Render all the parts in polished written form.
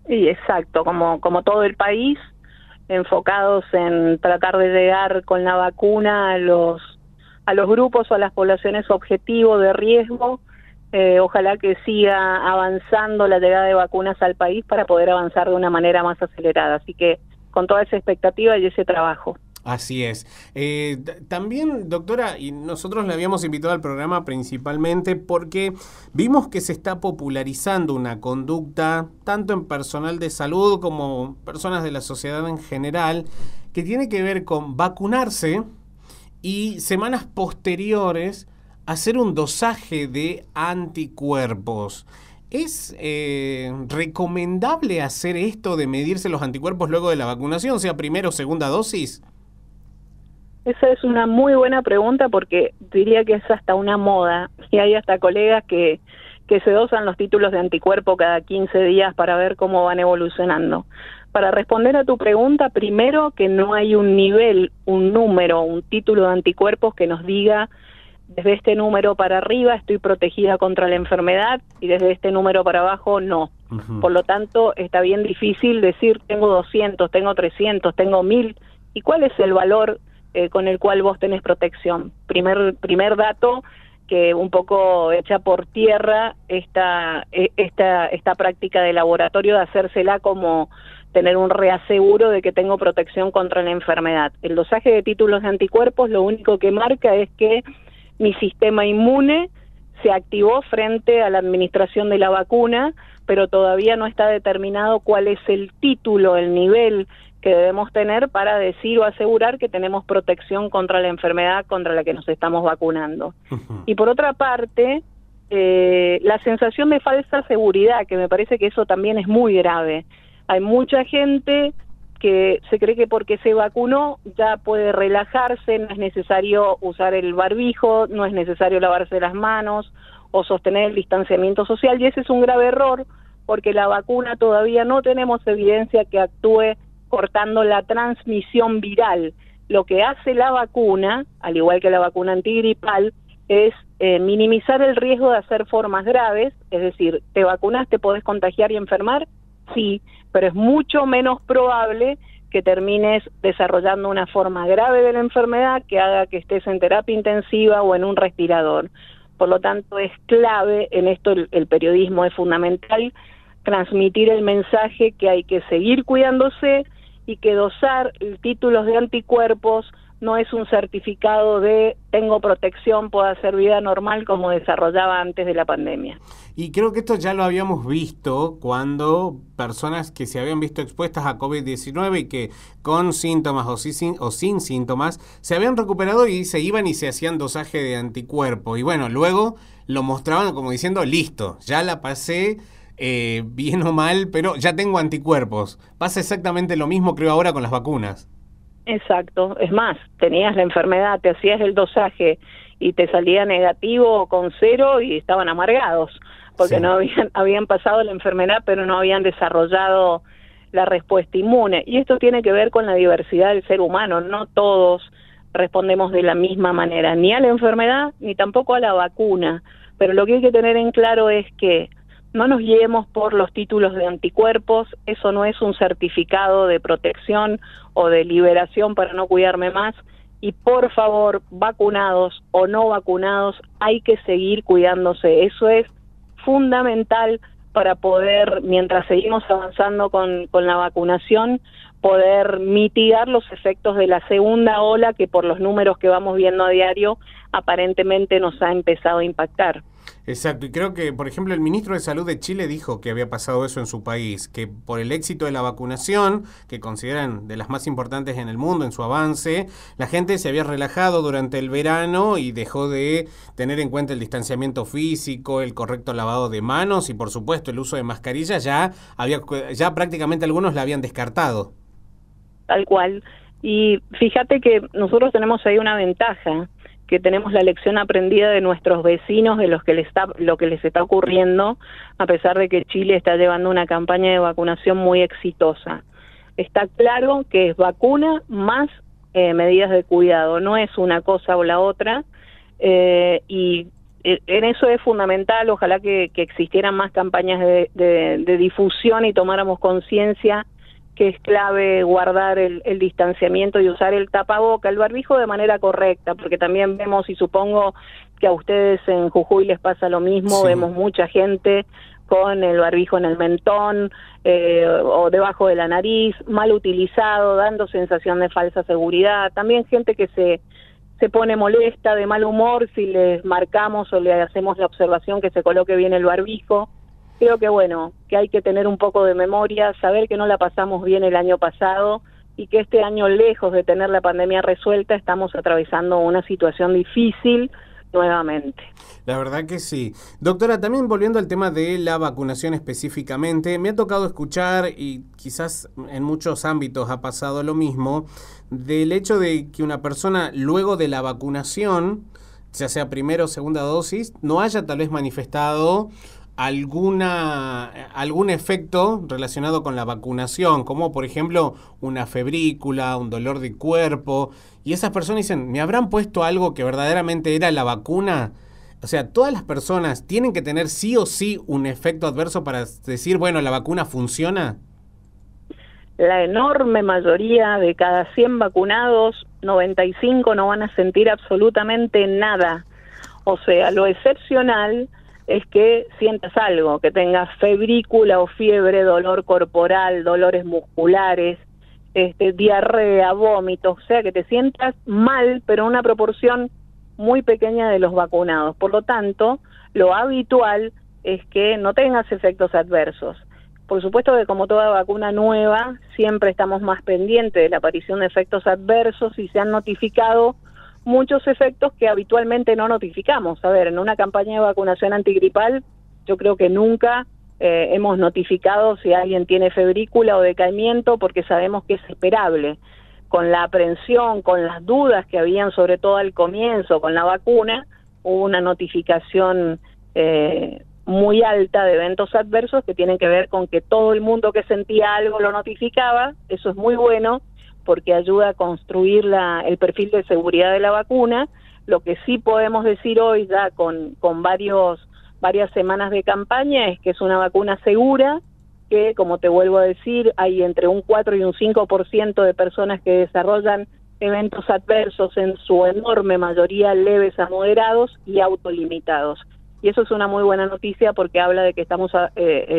Y exacto, como todo el país, enfocados en tratar de llegar con la vacuna a los grupos o a las poblaciones objetivo de riesgo. Ojalá que siga avanzando la llegada de vacunas al país para poder avanzar de una manera más acelerada. Así que con toda esa expectativa y ese trabajo. Así es. También, doctora, y nosotros le habíamos invitado al programa principalmente porque vimos que se está popularizando una conducta, tanto en personal de salud como personas de la sociedad en general, que tiene que ver con vacunarse y semanas posteriores hacer un dosaje de anticuerpos. ¿Es recomendable hacer esto de medirse los anticuerpos luego de la vacunación, sea primera o segunda dosis? Esa es una muy buena pregunta porque diría que es hasta una moda y hay hasta colegas que se dosan los títulos de anticuerpo cada 15 días para ver cómo van evolucionando. Para responder a tu pregunta, primero que no hay un nivel, un número, un título de anticuerpos que nos diga desde este número para arriba estoy protegida contra la enfermedad y desde este número para abajo no. Ujú. Por lo tanto, está bien difícil decir tengo 200, tengo 300, tengo 1000 y cuál es el valor con el cual vos tenés protección. Primer dato que un poco echa por tierra esta práctica de laboratorio de hacérsela como tener un reaseguro de que tengo protección contra la enfermedad. El dosaje de títulos de anticuerpos lo único que marca es que mi sistema inmune se activó frente a la administración de la vacuna, pero todavía no está determinado cuál es el título, el nivel que debemos tener para decir o asegurar que tenemos protección contra la enfermedad contra la que nos estamos vacunando. Ujú. Y por otra parte, la sensación de falsa seguridad, que me parece que eso también es muy grave. Hay mucha gente que se cree que porque se vacunó ya puede relajarse, no es necesario usar el barbijo, no es necesario lavarse las manos o sostener el distanciamiento social, y ese es un grave error porque la vacuna todavía no tenemos evidencia que actúe cortando la transmisión viral. Lo que hace la vacuna, al igual que la vacuna antigripal, es minimizar el riesgo de hacer formas graves, es decir, te vacunas, te podés contagiar y enfermar, sí, pero es mucho menos probable que termines desarrollando una forma grave de la enfermedad que haga que estés en terapia intensiva o en un respirador. Por lo tanto, es clave en esto, el periodismo es fundamental, transmitir el mensaje que hay que seguir cuidándose y que dosar títulos de anticuerpos no es un certificado de tengo protección, puedo hacer vida normal como desarrollaba antes de la pandemia. Y creo que esto ya lo habíamos visto cuando personas que se habían visto expuestas a COVID-19 y que con síntomas o sin síntomas se habían recuperado y se iban y se hacían dosaje de anticuerpos. Y bueno, luego lo mostraban como diciendo, listo, ya la pasé, bien o mal, pero ya tengo anticuerpos. Pasa exactamente lo mismo, creo, ahora con las vacunas. Exacto, es más, tenías la enfermedad, te hacías el dosaje y te salía negativo o con cero y estaban amargados, porque Sí. no habían pasado la enfermedad, pero no habían desarrollado la respuesta inmune. Y esto tiene que ver con la diversidad del ser humano, no todos respondemos de la misma manera, ni a la enfermedad, ni tampoco a la vacuna. Pero lo que hay que tener en claro es que no nos guiemos por los títulos de anticuerpos, eso no es un certificado de protección o de liberación para no cuidarme más, y por favor, vacunados o no vacunados, hay que seguir cuidándose, eso es fundamental para poder, mientras seguimos avanzando con la vacunación, poder mitigar los efectos de la segunda ola que por los números que vamos viendo a diario aparentemente nos ha empezado a impactar. Exacto, y creo que, por ejemplo, el ministro de Salud de Chile dijo que había pasado eso en su país, que por el éxito de la vacunación, que consideran de las más importantes en el mundo en su avance, la gente se había relajado durante el verano y dejó de tener en cuenta el distanciamiento físico, el correcto lavado de manos y, por supuesto, el uso de mascarillas. Ya prácticamente algunos la habían descartado. Tal cual. Y fíjate que nosotros tenemos ahí una ventaja, que tenemos la lección aprendida de nuestros vecinos, de lo que les está ocurriendo, a pesar de que Chile está llevando una campaña de vacunación muy exitosa. Está claro que es vacuna más medidas de cuidado, no es una cosa o la otra, y en eso es fundamental, ojalá que existieran más campañas de difusión y tomáramos conciencia que es clave guardar el distanciamiento y usar el tapaboca, el barbijo de manera correcta, porque también vemos, y supongo que a ustedes en Jujuy les pasa lo mismo, sí. Vemos mucha gente con el barbijo en el mentón o debajo de la nariz, mal utilizado, dando sensación de falsa seguridad, también gente que se pone molesta, de mal humor, si les marcamos o le hacemos la observación que se coloque bien el barbijo. Creo que bueno, que hay que tener un poco de memoria, saber que no la pasamos bien el año pasado y que este año, lejos de tener la pandemia resuelta, estamos atravesando una situación difícil nuevamente. La verdad que sí. Doctora, también volviendo al tema de la vacunación específicamente, me ha tocado escuchar, y quizás en muchos ámbitos ha pasado lo mismo, del hecho de que una persona luego de la vacunación, ya sea primera o segunda dosis, no haya tal vez manifestado algún efecto relacionado con la vacunación, como por ejemplo una febrícula, un dolor de cuerpo, y esas personas dicen, ¿me habrán puesto algo que verdaderamente era la vacuna? O sea, ¿todas las personas tienen que tener sí o sí un efecto adverso para decir, bueno, la vacuna funciona? La enorme mayoría de cada 100 vacunados, 95 no van a sentir absolutamente nada. O sea, lo excepcional es que sientas algo, que tengas febrícula o fiebre, dolor corporal, dolores musculares, diarrea, vómitos, o sea, que te sientas mal, pero en una proporción muy pequeña de los vacunados. Por lo tanto, lo habitual es que no tengas efectos adversos. Por supuesto que como toda vacuna nueva, siempre estamos más pendientes de la aparición de efectos adversos y se han notificado muchos efectos que habitualmente no notificamos. A ver, en una campaña de vacunación antigripal, yo creo que nunca hemos notificado si alguien tiene febrícula o decaimiento, porque sabemos que es esperable. Con la aprensión, con las dudas que habían, sobre todo al comienzo, con la vacuna, hubo una notificación muy alta de eventos adversos que tienen que ver con que todo el mundo que sentía algo lo notificaba. Eso es muy bueno, porque ayuda a construir el perfil de seguridad de la vacuna. Lo que sí podemos decir hoy, ya con varias semanas de campaña, es que es una vacuna segura, que, como te vuelvo a decir, hay entre un 4 y un 5% de personas que desarrollan eventos adversos, en su enorme mayoría leves a moderados y autolimitados. Y eso es una muy buena noticia, porque habla de que estamos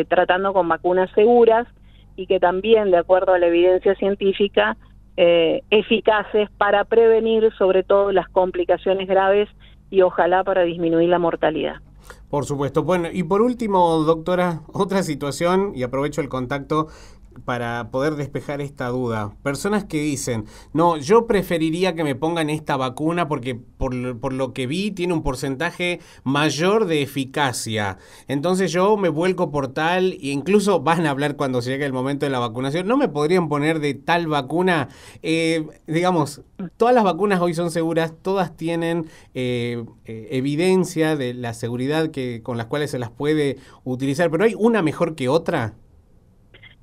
tratando con vacunas seguras y que también, de acuerdo a la evidencia científica, eficaces para prevenir sobre todo las complicaciones graves y ojalá para disminuir la mortalidad. Por supuesto. Bueno, y por último, doctora, otra situación, y aprovecho el contacto para poder despejar esta duda. Personas que dicen, no, yo preferiría que me pongan esta vacuna porque por lo que vi tiene un porcentaje mayor de eficacia. Entonces yo me vuelco por tal, e incluso van a hablar cuando llegue el momento de la vacunación. ¿No me podrían poner de tal vacuna? Digamos, todas las vacunas hoy son seguras, todas tienen evidencia de la seguridad con las cuales se las puede utilizar, pero ¿hay una mejor que otra?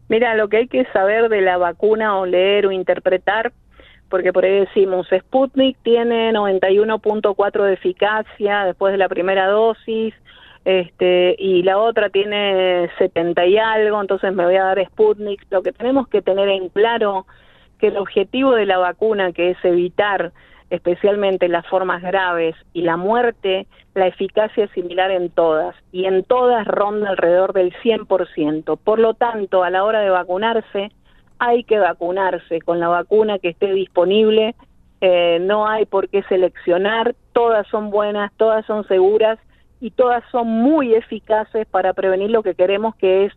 Mira, lo que hay que saber de la vacuna o leer o interpretar, porque por ahí decimos, Sputnik tiene 91.4 de eficacia después de la primera dosis, y la otra tiene 70 y algo, entonces me voy a dar Sputnik. Lo que tenemos que tener en claro que el objetivo de la vacuna, que es evitar especialmente las formas graves y la muerte, la eficacia es similar en todas, y en todas ronda alrededor del 100%. Por lo tanto, a la hora de vacunarse, hay que vacunarse con la vacuna que esté disponible, no hay por qué seleccionar, todas son buenas, todas son seguras, y todas son muy eficaces para prevenir lo que queremos, que es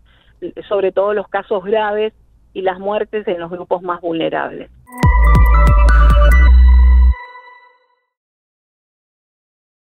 sobre todo los casos graves y las muertes en los grupos más vulnerables.